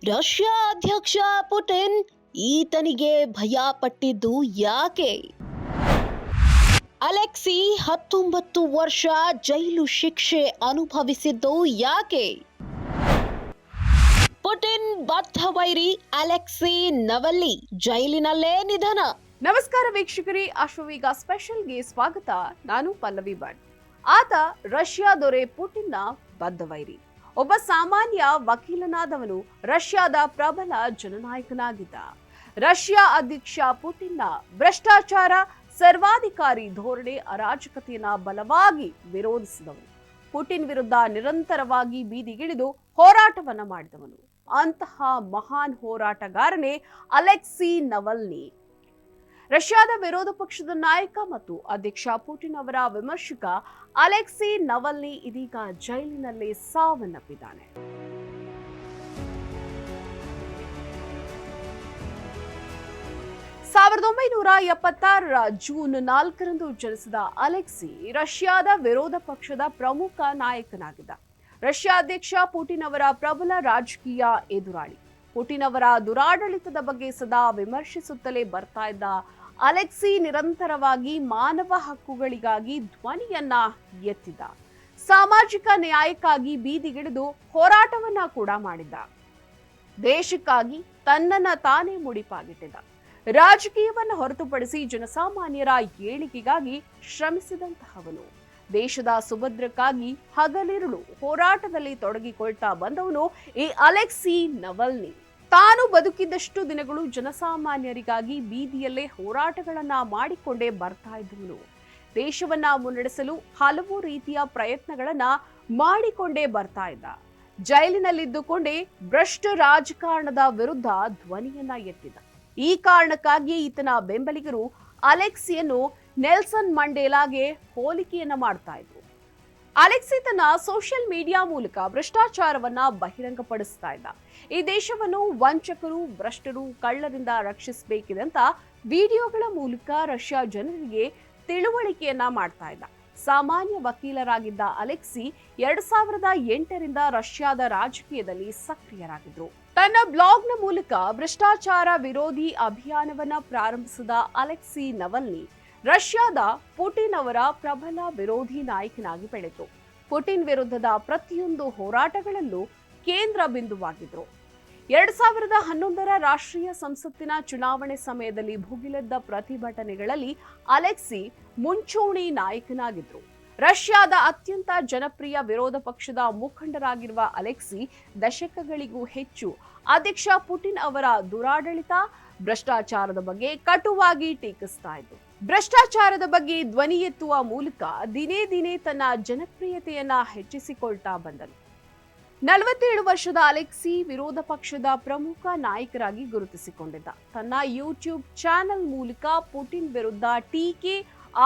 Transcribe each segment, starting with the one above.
Russia ಅಧ್ಯಕ್ಷ Putin ಈತನಿಗೆ ಭಯ ಪಟ್ಟಿದ್ದು ಯಾಕೆ? ಅಲೆಕ್ಸಿ 19 ವರ್ಷ ಜೈಲು ಶಿಕ್ಷೆ ಅನುಭವಿಸಿದ್ದು ಯಾಕೆ? ಪುಟಿನ್ ಬದ್ಧವೈರಿ ಅಲೆಕ್ಸಿ ನವಲ್ನಿ ಜೈಲಿನಲ್ಲೇ ನಿಧನ. ನಮಸ್ಕಾರ ವೀಕ್ಷಕರೇ, ಅಶ್ವವೀಗ ಸ್ಪೆಷಲ್ಗೆ ಸ್ವಾಗತ. ನಾನು ಪಲ್ಲವಿ ಭಟ್. ಆತ ರಷ್ಯಾ ದೊರೆ ಪುಟಿನ್ನ ಬದ್ಧವೈರಿ. ಒಬ್ಬ ಸಾಮಾನ್ಯ ವಕೀಲನಾದವನು ರಷ್ಯಾದ ಪ್ರಬಲ ಜನನಾಯಕನಾಗಿದ್ದ. ರಷ್ಯಾ ಅಧ್ಯಕ್ಷ ಪುಟಿನ್ನ ಭ್ರಷ್ಟಾಚಾರ, ಸರ್ವಾಧಿಕಾರಿ ಧೋರಣೆ, ಅರಾಜಕತೆಯನ್ನ ಬಲವಾಗಿ ವಿರೋಧಿಸಿದವನು. ಪುಟಿನ್ ವಿರುದ್ಧ ನಿರಂತರವಾಗಿ ಬೀದಿಗಿಳಿದು ಹೋರಾಟವನ್ನ ಮಾಡಿದವನು. ಅಂತಹ ಮಹಾನ್ ಹೋರಾಟಗಾರನೇ ಅಲೆಕ್ಸಿ ನವಲ್ನಿ. ರಷ್ಯಾದ ವಿರೋಧ ಪಕ್ಷದ ನಾಯಕ ಮತ್ತು ಅಧ್ಯಕ್ಷ ಪುಟಿನ್ ಅವರ ವಿಮರ್ಶಕ ಅಲೆಕ್ಸಿ ನವಲ್ನಿ ಇದೀಗ ಜೈಲಿನಲ್ಲಿ ಸಾವನ್ನಪ್ಪಿದ್ದಾನೆ. ಸಾವಿರದ 1976 ಜೂನ್ 4ರಂದು ಜನಿಸಿದ ಅಲೆಕ್ಸಿ ರಷ್ಯಾದ ವಿರೋಧ ಪಕ್ಷದ ಪ್ರಮುಖ ನಾಯಕನಾಗಿದ್ದ. ರಷ್ಯಾ ಅಧ್ಯಕ್ಷ ಪುಟಿನ್ ಅವರ ಪ್ರಬಲ ರಾಜಕೀಯ ಎದುರಾಳಿ. ಪುಟಿನ್ ಅವರ ದುರಾಡಳಿತದ ಬಗ್ಗೆ ಸದಾ ವಿಮರ್ಶಿಸುತ್ತಲೇ ಬರ್ತಾ ಇದ್ದ ಅಲೆಕ್ಸಿ ನಿರಂತರವಾಗಿ ಮಾನವ ಹಕ್ಕುಗಳಿಗಾಗಿ ಧ್ವನಿಯನ್ನ ಎತ್ತಿದ್ದ. ಸಾಮಾಜಿಕ ನ್ಯಾಯಕ್ಕಾಗಿ ಬೀದಿಗಿಳಿದು ಹೋರಾಟವನ್ನ ಕೂಡ ಮಾಡಿದ್ದ. ದೇಶಕ್ಕಾಗಿ ತನ್ನನ್ನ ತಾನೇ ಮುಡಿಪಾಗಿಟ್ಟಿದ್ದ. ರಾಜಕೀಯವನ್ನ ಹೊರತುಪಡಿಸಿ ಜನಸಾಮಾನ್ಯರ ಏಳಿಗೆಗಾಗಿ ಶ್ರಮಿಸಿದಂತಹವನು. ದೇಶದ ಸುಭದ್ರಕ್ಕಾಗಿ ಹಗಲಿರುಳು ಹೋರಾಟದಲ್ಲಿ ತೊಡಗಿಕೊಳ್ತಾ ಬಂದವನು ಈ ಅಲೆಕ್ಸಿ ನವಲ್ನಿ. ತಾನು ಬದುಕಿದ್ದಷ್ಟು ದಿನಗಳು ಜನಸಾಮಾನ್ಯರಿಗಾಗಿ ಬೀದಿಯಲ್ಲೇ ಹೋರಾಟಗಳನ್ನ ಮಾಡಿಕೊಂಡೇ ಬರ್ತಾ ಇದ್ದವನು. ದೇಶವನ್ನ ಮುನ್ನಡೆಸಲು ಹಲವು ರೀತಿಯ ಪ್ರಯತ್ನಗಳನ್ನ ಮಾಡಿಕೊಂಡೇ ಬರ್ತಾ ಇದ್ದ. ಜೈಲಿನಲ್ಲಿದ್ದುಕೊಂಡೇ ಭ್ರಷ್ಟ ರಾಜಕಾರಣದ ವಿರುದ್ಧ ಧ್ವನಿಯನ್ನ ಎತ್ತಿದ. ಈ ಕಾರಣಕ್ಕಾಗಿ ಈತನ ಬೆಂಬಲಿಗರು ಅಲೆಕ್ಸಿಯನ್ನು ನೆಲ್ಸನ್ ಮಂಡೇಲಾಗೆ ಹೋಲಿಕೆಯನ್ನ ಮಾಡ್ತಾ ಇದ್ರು. ಅಲೆಕ್ಸಿ ತನ್ನ ಸೋಷಿಯಲ್ ಮೀಡಿಯಾ ಮೂಲಕ ಭ್ರಷ್ಟಾಚಾರವನ್ನ ಬಹಿರಂಗಪಡಿಸ್ತಾ ಇದ್ದ. ಈ ದೇಶವನ್ನು ವಂಚಕರು, ಭ್ರಷ್ಟರು, ಕಳ್ಳರಿಂದ ರಕ್ಷಿಸಬೇಕಿದೆ ಅಂತ ವಿಡಿಯೋಗಳ ಮೂಲಕ ರಷ್ಯಾ ಜನರಿಗೆ ತಿಳುವಳಿಕೆಯನ್ನ ಮಾಡ್ತಾ ಇದ್ದ. ಸಾಮಾನ್ಯ ವಕೀಲರಾಗಿದ್ದ ಅಲೆಕ್ಸಿ 2008ರಿಂದ ರಷ್ಯಾದ ರಾಜಕೀಯದಲ್ಲಿ ಸಕ್ರಿಯರಾಗಿದ್ರು. ತನ್ನ ಬ್ಲಾಗ್ನ ಮೂಲಕ ಭ್ರಷ್ಟಾಚಾರ ವಿರೋಧಿ ಅಭಿಯಾನವನ್ನ ಪ್ರಾರಂಭಿಸಿದ ಅಲೆಕ್ಸಿ ನವಲ್ನಿ ರಷ್ಯಾದ ಪುಟಿನ್ ಅವರ ಪ್ರಬಲ ವಿರೋಧಿ ನಾಯಕನಾಗಿ ಬೆಳೆತು. ಪುಟಿನ್ ವಿರುದ್ಧದ ಪ್ರತಿಯೊಂದು ಹೋರಾಟಗಳಲ್ಲೂ ಕೇಂದ್ರ ಬಿಂದುವಾಗಿದ್ರು. 2011ರ ರಾಷ್ಟ್ರೀಯ ಸಂಸತ್ತಿನ ಚುನಾವಣೆ ಸಮಯದಲ್ಲಿ ಭುಗಿಲೆದ್ದ ಪ್ರತಿಭಟನೆಗಳಲ್ಲಿ ಅಲೆಕ್ಸಿ ಮುಂಚೂಣಿ ನಾಯಕನಾಗಿದ್ರು. ರಷ್ಯಾದ ಅತ್ಯಂತ ಜನಪ್ರಿಯ ವಿರೋಧ ಪಕ್ಷದ ಮುಖಂಡರಾಗಿರುವ ಅಲೆಕ್ಸಿ ದಶಕಗಳಿಗೂ ಹೆಚ್ಚು ಅಧ್ಯಕ್ಷ ಪುಟಿನ್ ಅವರ ದುರಾಡಳಿತ, ಭ್ರಷ್ಟಾಚಾರದ ಬಗ್ಗೆ ಕಟುವಾಗಿ ಟೀಕಿಸ್ತಾ ಇದ್ರು. ಭ್ರಷ್ಟಾಚಾರದ ಬಗ್ಗೆ ಧ್ವನಿ ಎತ್ತುವ ಮೂಲಕ ದಿನೇ ದಿನೇ ತನ್ನ ಜನಪ್ರಿಯತೆಯನ್ನ ಹೆಚ್ಚಿಸಿಕೊಳ್ತಾ ಬಂದನು. 47 ವರ್ಷದ ಅಲೆಕ್ಸಿ ವಿರೋಧ ಪಕ್ಷದ ಪ್ರಮುಖ ನಾಯಕರಾಗಿ ಗುರುತಿಸಿಕೊಂಡಿದ್ದ. ತನ್ನ ಯೂಟ್ಯೂಬ್ ಚಾನೆಲ್ ಮೂಲಕ ಪುಟಿನ್ ವಿರುದ್ಧ ಟೀಕೆ,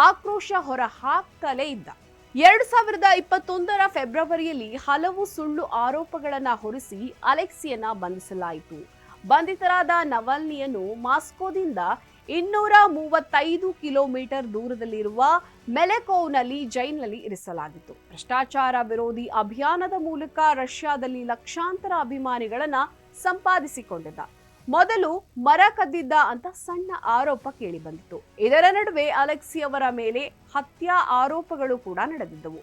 ಆಕ್ರೋಶ ಹೊರ ಹಾಕ್ತಲೇ ಇದ್ದ. 2021ರ ಫೆಬ್ರವರಿಯಲ್ಲಿ ಹಲವು ಸುಳ್ಳು ಆರೋಪಗಳನ್ನ ಹೊರಿಸಿ ಅಲೆಕ್ಸಿಯನ್ನ ಬಂಧಿಸಲಾಯಿತು. ಬಂಧಿತರಾದ ನವಲ್ನಿಯನ್ನು ಮಾಸ್ಕೋದಿಂದ 235 ಕಿಲೋಮೀಟರ್ ದೂರದಲ್ಲಿರುವ ಮೆಲೆಕೋವ್ನಲ್ಲಿ ಜೈಲಿನಲ್ಲಿ ಇರಿಸಲಾಗಿತ್ತು. ಭ್ರಷ್ಟಾಚಾರ ವಿರೋಧಿ ಅಭಿಯಾನದ ಮೂಲಕ ರಷ್ಯಾದಲ್ಲಿ ಲಕ್ಷಾಂತರ ಅಭಿಮಾನಿಗಳನ್ನ ಸಂಪಾದಿಸಿಕೊಂಡಿದ್ದ. ಮೊದಲು ಮರ ಕದ್ದಿದ್ದ ಅಂತ ಸಣ್ಣ ಆರೋಪ ಕೇಳಿ ಬಂದಿತ್ತು. ಇದರ ನಡುವೆ ಅಲೆಕ್ಸಿ ಅವರ ಮೇಲೆ ಹತ್ಯಾ ಆರೋಪಗಳು ಕೂಡ ನಡೆದಿದ್ದವು.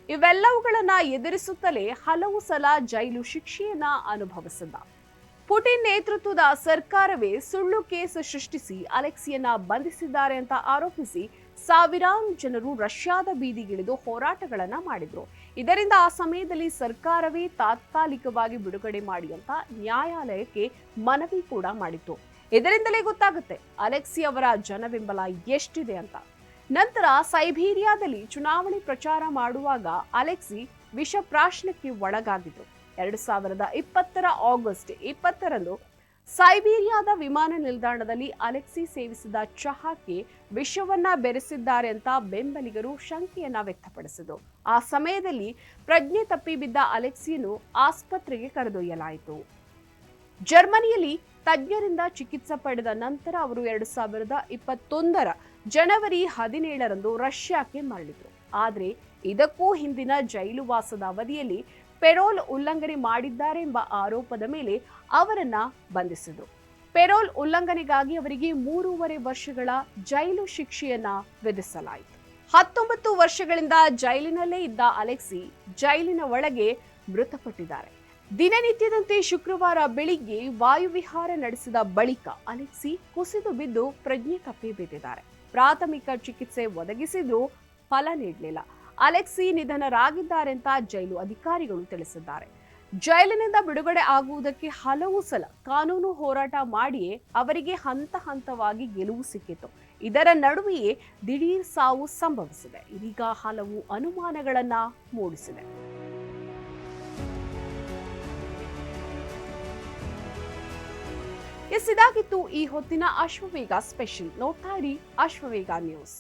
ಇವೆಲ್ಲವುಗಳನ್ನ ಎದುರಿಸುತ್ತಲೇ ಹಲವು ಸಲ ಜೈಲು ಶಿಕ್ಷೆಯನ್ನ ಅನುಭವಿಸಿದ್ದ. ಪುಟಿನ್ ನೇತೃತ್ವದ ಸರ್ಕಾರವೇ ಸುಳ್ಳು ಕೇಸ್ ಸೃಷ್ಟಿಸಿ ಅಲೆಕ್ಸಿಯನ್ನ ಬಂಧಿಸಿದ್ದಾರೆ ಅಂತ ಆರೋಪಿಸಿ ಸಾವಿರಾರು ಜನರು ರಷ್ಯಾದ ಬೀದಿಗಿಳಿದು ಹೋರಾಟಗಳನ್ನ ಮಾಡಿದ್ರು. ಇದರಿಂದ ಆ ಸಮಯದಲ್ಲಿ ಸರ್ಕಾರವೇ ತಾತ್ಕಾಲಿಕವಾಗಿ ಬಿಡುಗಡೆ ಮಾಡಿ ಅಂತ ನ್ಯಾಯಾಲಯಕ್ಕೆ ಮನವಿ ಕೂಡ ಮಾಡಿತ್ತು. ಇದರಿಂದಲೇ ಗೊತ್ತಾಗುತ್ತೆ ಅಲೆಕ್ಸಿ ಅವರ ಜನಬೆಂಬಲ ಎಷ್ಟಿದೆ ಅಂತ. ನಂತರ ಸೈಬೀರಿಯಾದಲ್ಲಿ ಚುನಾವಣೆ ಪ್ರಚಾರ ಮಾಡುವಾಗ ಅಲೆಕ್ಸಿ ವಿಷಪ್ರಾಶನಕ್ಕೆ ಒಳಗಾಗಿದ್ರು. 2020ರ ಆಗಸ್ಟ್ 20ರಂದು ಸೈಬೀರಿಯಾದ ವಿಮಾನ ನಿಲ್ದಾಣದಲ್ಲಿ ಅಲೆಕ್ಸಿ ಸೇವಿಸಿದ ಚಹಾಕ್ಕೆ ವಿಷವನ್ನ ಬೆರೆಸಿದ್ದಾರೆ ಅಂತ ಬೆಂಬಲಿಗರು ಶಂಕೆಯನ್ನ ವ್ಯಕ್ತಪಡಿಸಿದರು. ಆ ಸಮಯದಲ್ಲಿ ಪ್ರಜ್ಞೆ ತಪ್ಪಿ ಬಿದ್ದ ಅಲೆಕ್ಸಿಯನ್ನು ಆಸ್ಪತ್ರೆಗೆ ಕರೆದೊಯ್ಯಲಾಯಿತು. ಜರ್ಮನಿಯಲ್ಲಿ ತಜ್ಞರಿಂದ ಚಿಕಿತ್ಸೆ ಪಡೆದ ನಂತರ ಅವರು 2021ರ ಜನವರಿ 17ರಂದು ರಷ್ಯಾಕ್ಕೆ ಮರಳಿದ್ರು. ಆದರೆ ಇದಕ್ಕೂ ಹಿಂದಿನ ಜೈಲು ವಾಸದ ಅವಧಿಯಲ್ಲಿ ಪೆರೋಲ್ ಉಲ್ಲಂಘನೆ ಮಾಡಿದ್ದಾರೆ ಎಂಬ ಆರೋಪದ ಮೇಲೆ ಅವರನ್ನ ಬಂಧಿಸಿದ್ರು. ಪೆರೋಲ್ ಉಲ್ಲಂಘನೆಗಾಗಿ ಅವರಿಗೆ 3.5 ವರ್ಷಗಳ ಜೈಲು ಶಿಕ್ಷೆಯನ್ನ ವಿಧಿಸಲಾಯಿತು. 19 ವರ್ಷಗಳಿಂದ ಜೈಲಿನಲ್ಲೇ ಇದ್ದ ಅಲೆಕ್ಸಿ ಜೈಲಿನ ಒಳಗೆ ಮೃತಪಟ್ಟಿದ್ದಾರೆ. ದಿನನಿತ್ಯದಂತೆ ಶುಕ್ರವಾರ ಬೆಳಿಗ್ಗೆ ವಾಯುವಿಹಾರ ನಡೆಸಿದ ಬಳಿಕ ಅಲೆಕ್ಸಿ ಕುಸಿದು ಬಿದ್ದು ಪ್ರಜ್ಞೆ ತಪ್ಪಿ ಬಿದ್ದಿದ್ದಾರೆ. ಪ್ರಾಥಮಿಕ ಚಿಕಿತ್ಸೆ ಒದಗಿಸಿದ್ರೂ ಫಲ ನೀಡಲಿಲ್ಲ. ಅಲೆಕ್ಸಿ ನಿಧನರಾಗಿದ್ದಾರೆ ಅಂತ ಜೈಲು ಅಧಿಕಾರಿಗಳು ತಿಳಿಸಿದ್ದಾರೆ. ಜೈಲಿನಿಂದ ಬಿಡುಗಡೆ ಆಗುವುದಕ್ಕೆ ಹಲವು ಸಲ ಕಾನೂನು ಹೋರಾಟ ಮಾಡಿಯೇ ಅವರಿಗೆ ಹಂತ ಹಂತವಾಗಿ ಗೆಲುವು ಸಿಕ್ಕಿತು. ಇದರ ನಡುವೆಯೇ ದಿಢೀರ್ ಸಾವು ಸಂಭವಿಸಿದೆ. ಇದೀಗ ಹಲವು ಅನುಮಾನಗಳನ್ನ ಮೂಡಿಸಿದೆ. ಇದಾಗಿತ್ತು ಈ ಹೊತ್ತಿನ ಅಶ್ವವೇಗ ಸ್ಪೆಷಲ್. ನೋಡ್ತಾ ಇರಿ ಅಶ್ವವೇಗ ನ್ಯೂಸ್.